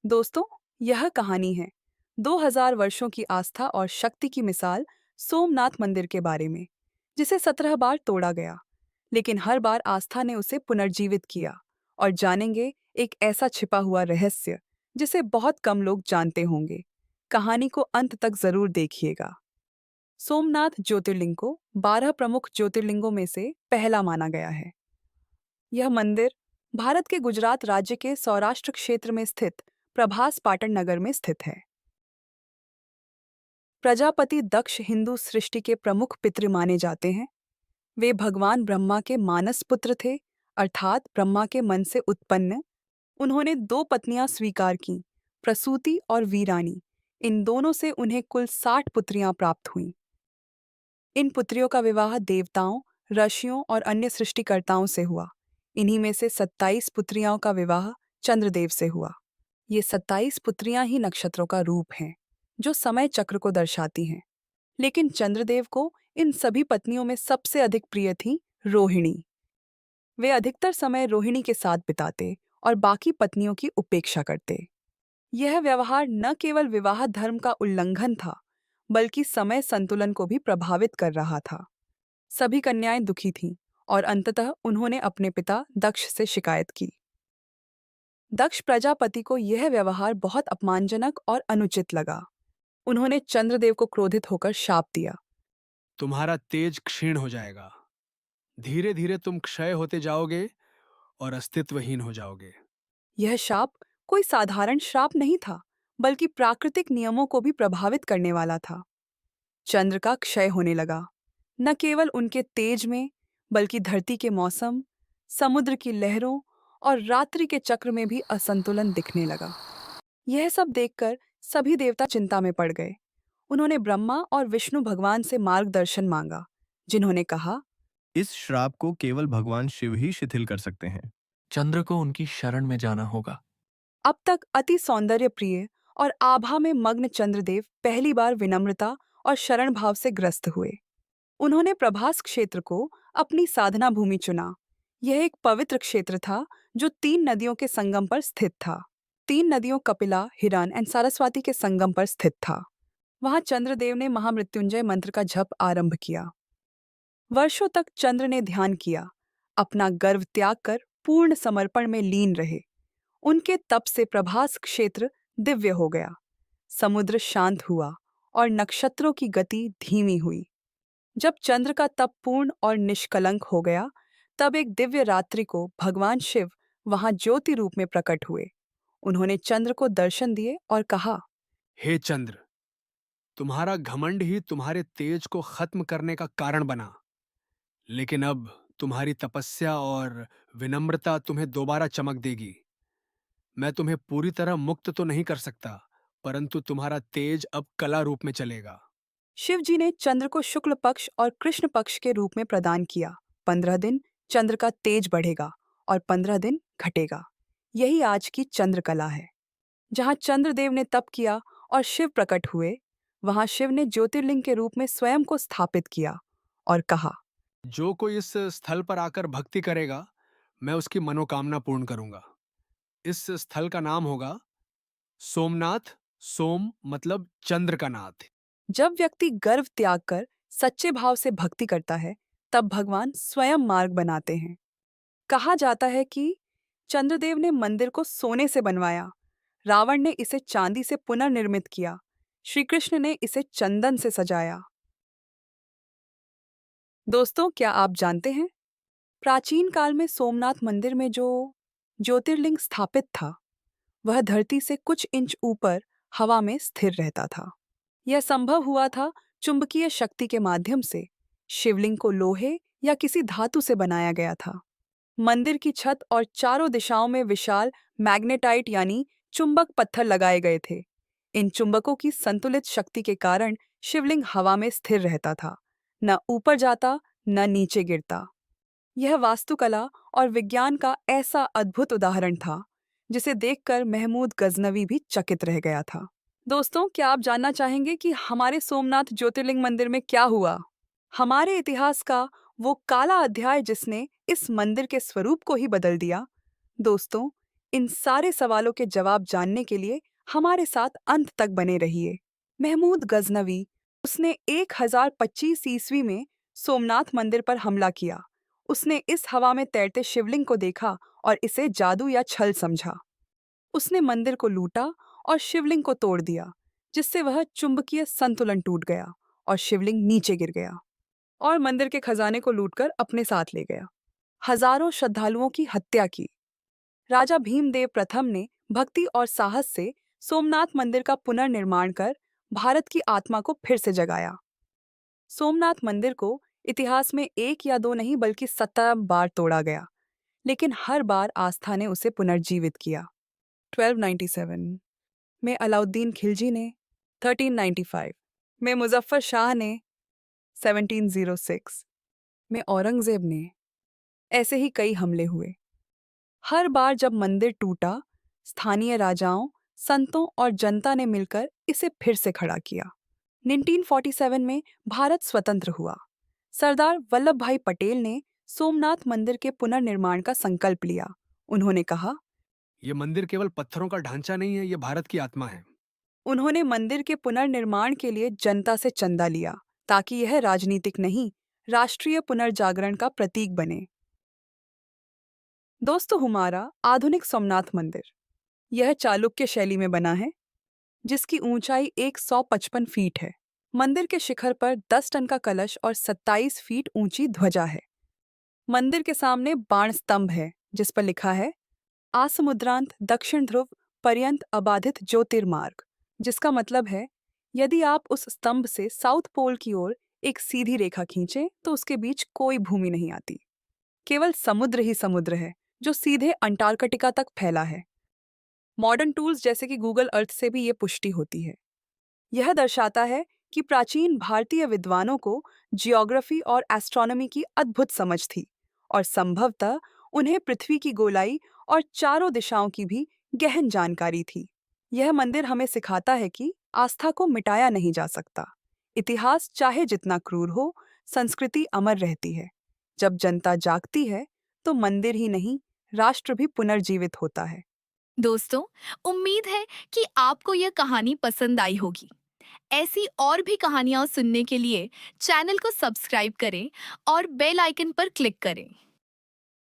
दोस्तों, यह कहानी है 2000 वर्षों की आस्था और शक्ति की मिसाल सोमनाथ मंदिर के बारे में, जिसे 17 बार तोड़ा गया, लेकिन हर बार आस्था ने उसे पुनर्जीवित किया। और जानेंगे एक ऐसा छिपा हुआ रहस्य जिसे बहुत कम लोग जानते होंगे। कहानी को अंत तक जरूर देखिएगा। सोमनाथ ज्योतिर्लिंग को 12 प्रमुख ज्योतिर्लिंगों में से पहला माना गया है। यह मंदिर भारत के गुजरात राज्य के सौराष्ट्र क्षेत्र में स्थित प्रभास पाटन नगर में स्थित है। प्रजापति दक्ष हिंदू सृष्टि के प्रमुख पितृ माने जाते हैं। वे भगवान ब्रह्मा के मानस पुत्र थे, अर्थात ब्रह्मा के मन से उत्पन्न। उन्होंने दो पत्नियां स्वीकार की, प्रसूति और वीरानी। इन दोनों से उन्हें कुल 60 पुत्रियां प्राप्त हुईं। इन पुत्रियों का विवाह देवताओं, ऋषियों और अन्य सृष्टिकर्ताओं से हुआ। इन्हीं में से 27 पुत्रियाओं का विवाह चंद्रदेव से हुआ। ये 27 पुत्रियां ही नक्षत्रों का रूप हैं, जो समय चक्र को दर्शाती हैं। लेकिन चंद्रदेव को इन सभी पत्नियों में सबसे अधिक प्रिय थी रोहिणी। वे अधिकतर समय रोहिणी के साथ बिताते और बाकी पत्नियों की उपेक्षा करते। यह व्यवहार न केवल विवाह धर्म का उल्लंघन था, बल्कि समय संतुलन को भी प्रभावित कर रहा था। सभी कन्याएं दुखी थीं और अंततः उन्होंने अपने पिता दक्ष से शिकायत की। दक्ष प्रजापति को यह व्यवहार बहुत अपमानजनक और अनुचित लगा। उन्होंने चंद्रदेव को क्रोधित होकर शाप दिया। तुम्हारा तेज क्षीण हो जाएगा। धीरे धीरे तुम क्षय होते जाओगे और अस्तित्वहीन हो जाओगे। यह शाप कोई साधारण श्राप नहीं था, बल्कि प्राकृतिक नियमों को भी प्रभावित करने वाला था। चंद्र का क्षय होने लगा, न केवल उनके तेज में, बल्कि धरती के मौसम, समुद्र की लहरों और रात्रि के चक्र में भी असंतुलन दिखने लगा। यह सब देखकर सभी देवता चिंता में पड़ गए। उन्होंने ब्रह्मा और विष्णु भगवान से मार्गदर्शन मांगा, जिन्होंने कहा, इस श्राप को केवल भगवान शिव ही शिथिल कर सकते हैं। चंद्र को उनकी शरण में जाना होगा। अब तक अति सौंदर्य प्रिय और आभा में मग्न चंद्रदेव पहली बार विनम्रता और शरण भाव से ग्रस्त हुए। उन्होंने प्रभास क्षेत्र को अपनी साधना भूमि चुना। यह एक पवित्र क्षेत्र था जो 3 नदियों के संगम पर स्थित था। 3 नदियों कपिला, हिरन एंड सरस्वती के संगम पर स्थित था। वहां चंद्रदेव ने महामृत्युंजय मंत्र का जप आरंभ किया। वर्षों तक चंद्र ने ध्यान किया, अपना गर्व त्याग कर पूर्ण समर्पण में लीन रहे। उनके तप से प्रभास क्षेत्र दिव्य हो गया। समुद्र शांत हुआ और नक्षत्रों की गति धीमी हुई। जब चंद्र का तप पूर्ण और निष्कलंक हो गया, तब एक दिव्य रात्रि को भगवान शिव वहां ज्योति रूप में प्रकट हुए। उन्होंने चंद्र को दर्शन दिए और कहा, हे चंद्र, तुम्हारा घमंड ही तुम्हारे तेज को खत्म करने का कारण बना। लेकिन अब तुम्हारी तपस्या और विनम्रता तुम्हें दोबारा चमक देगी। मैं तुम्हें पूरी तरह मुक्त तो नहीं कर सकता, परंतु तुम्हारा तेज अब कला रूप में चलेगा। शिव जी ने चंद्र को शुक्ल पक्ष और कृष्ण पक्ष के रूप में प्रदान किया। 15 दिन चंद्र का तेज बढ़ेगा और 15 दिन घटेगा। यही आज की चंद्रकला है। जहाँ चंद्रदेव ने तप किया और शिव प्रकट हुए, वहाँ शिव ने ज्योतिर्लिंग के रूप में स्वयं को स्थापित किया और कहा, जो कोई इस स्थल पर आकर भक्ति करेगा, मैं उसकी मनोकामना पूर्ण करूंगा। इस स्थल का नाम होगा सोमनाथ। सोम मतलब चंद्र का नाथ। जब व्यक्ति गर्व त्याग कर सच्चे भाव से भक्ति करता है, तब भगवान स्वयं मार्ग बनाते हैं। कहा जाता है कि चंद्रदेव ने मंदिर को सोने से बनवाया, रावण ने इसे चांदी से पुनर्निर्मित किया, श्री कृष्ण ने इसे चंदन से सजाया। दोस्तों, क्या आप जानते हैं, प्राचीन काल में सोमनाथ मंदिर में जो ज्योतिर्लिंग स्थापित था, वह धरती से कुछ इंच ऊपर हवा में स्थिर रहता था। यह संभव हुआ था चुंबकीय शक्ति के माध्यम से। शिवलिंग को लोहे या किसी धातु से बनाया गया था। मंदिर की छत और चारों दिशाओं में विशाल मैग्नेटाइट यानी चुंबक पत्थर लगाए गए थे। इन चुंबकों की संतुलित शक्ति के कारण शिवलिंग हवा में स्थिर रहता था, न ऊपर जाता न नीचे गिरता। यह वास्तुकला और विज्ञान का ऐसा अद्भुत उदाहरण था, जिसे देखकर महमूद गजनवी भी चकित रह गया था। दोस्तों, क्या आप जानना चाहेंगे कि हमारे सोमनाथ ज्योतिर्लिंग मंदिर में क्या हुआ? हमारे इतिहास का वो काला अध्याय जिसने इस मंदिर के स्वरूप को ही बदल दिया। दोस्तों, इन सारे सवालों के जवाब जानने के लिए हमारे साथ अंत तक बने रहिए। महमूद गजनवी, उसने 1025 ईस्वी में सोमनाथ मंदिर पर हमला किया। उसने इस हवा में तैरते शिवलिंग को देखा और इसे जादू या छल समझा। उसने मंदिर को लूटा और शिवलिंग को तोड़ दिया, जिससे वह चुंबकीय संतुलन टूट गया और शिवलिंग नीचे गिर गया और मंदिर के खजाने को लूटकर अपने साथ ले गया। हजारों श्रद्धालुओं की हत्या की। राजा भीमदेव प्रथम ने भक्ति और साहस से सोमनाथ मंदिर का पुनर्निर्माण कर भारत की आत्मा को फिर से जगाया। सोमनाथ मंदिर को इतिहास में 1 या 2 नहीं बल्कि 17 बार तोड़ा गया, लेकिन हर बार आस्था ने उसे पुनर्जीवित किया। 1297 में अलाउद्दीन खिलजी ने, 1395 में मुजफ्फर शाह ने, 1706 में औरंगजेब ने, ऐसे ही कई हमले हुए। हर बार जब मंदिर टूटा, स्थानीय राजाओं, संतों और जनता ने मिलकर इसे फिर से खड़ा किया। 1947 में भारत स्वतंत्र हुआ। सरदार वल्लभ भाई पटेल ने सोमनाथ मंदिर के पुनर्निर्माण का संकल्प लिया। उन्होंने कहा, ये मंदिर केवल पत्थरों का ढांचा नहीं है, ये भारत की आत्मा है। उन्होंने मंदिर के पुनर्निर्माण के लिए जनता से चंदा लिया ताकि यह राजनीतिक नहीं, राष्ट्रीय पुनर्जागरण का प्रतीक बने। दोस्तों, हमारा आधुनिक सोमनाथ मंदिर, यह चालुक्य शैली में बना है, जिसकी ऊंचाई 155 फीट है। मंदिर के शिखर पर 10 टन का कलश और 27 फीट ऊंची ध्वजा है। मंदिर के सामने बाण स्तंभ है, जिस पर लिखा है, आसमुद्रांत दक्षिण ध्रुव पर्यंत अबाधित ज्योतिर्मार्ग, जिसका मतलब है, यदि आप उस स्तंभ से साउथ पोल की ओर एक सीधी रेखा खींचें तो उसके बीच कोई भूमि नहीं आती। केवल समुद्र ही समुद्र है, जो सीधे अंटार्कटिका तक फैला है। मॉडर्न टूल्स जैसे कि गूगल अर्थ से भी ये पुष्टि होती है। यह दर्शाता है कि प्राचीन भारतीय विद्वानों को जियोग्राफी और एस्ट्रोनॉमी की अद्भुत समझ थी और संभवतः उन्हें पृथ्वी की गोलाई और चारों दिशाओं की भी गहन जानकारी थी। यह मंदिर हमें सिखाता है कि आस्था को मिटाया नहीं जा सकता। इतिहास चाहे जितना क्रूर हो, संस्कृति अमर रहती है। जब जनता जागती है तो मंदिर ही नहीं, राष्ट्र भी पुनर्जीवित होता है। दोस्तों, उम्मीद है कि आपको यह कहानी पसंद आई होगी। ऐसी और भी कहानियां सुनने के लिए चैनल को सब्सक्राइब करें और बेल आइकन पर क्लिक करें।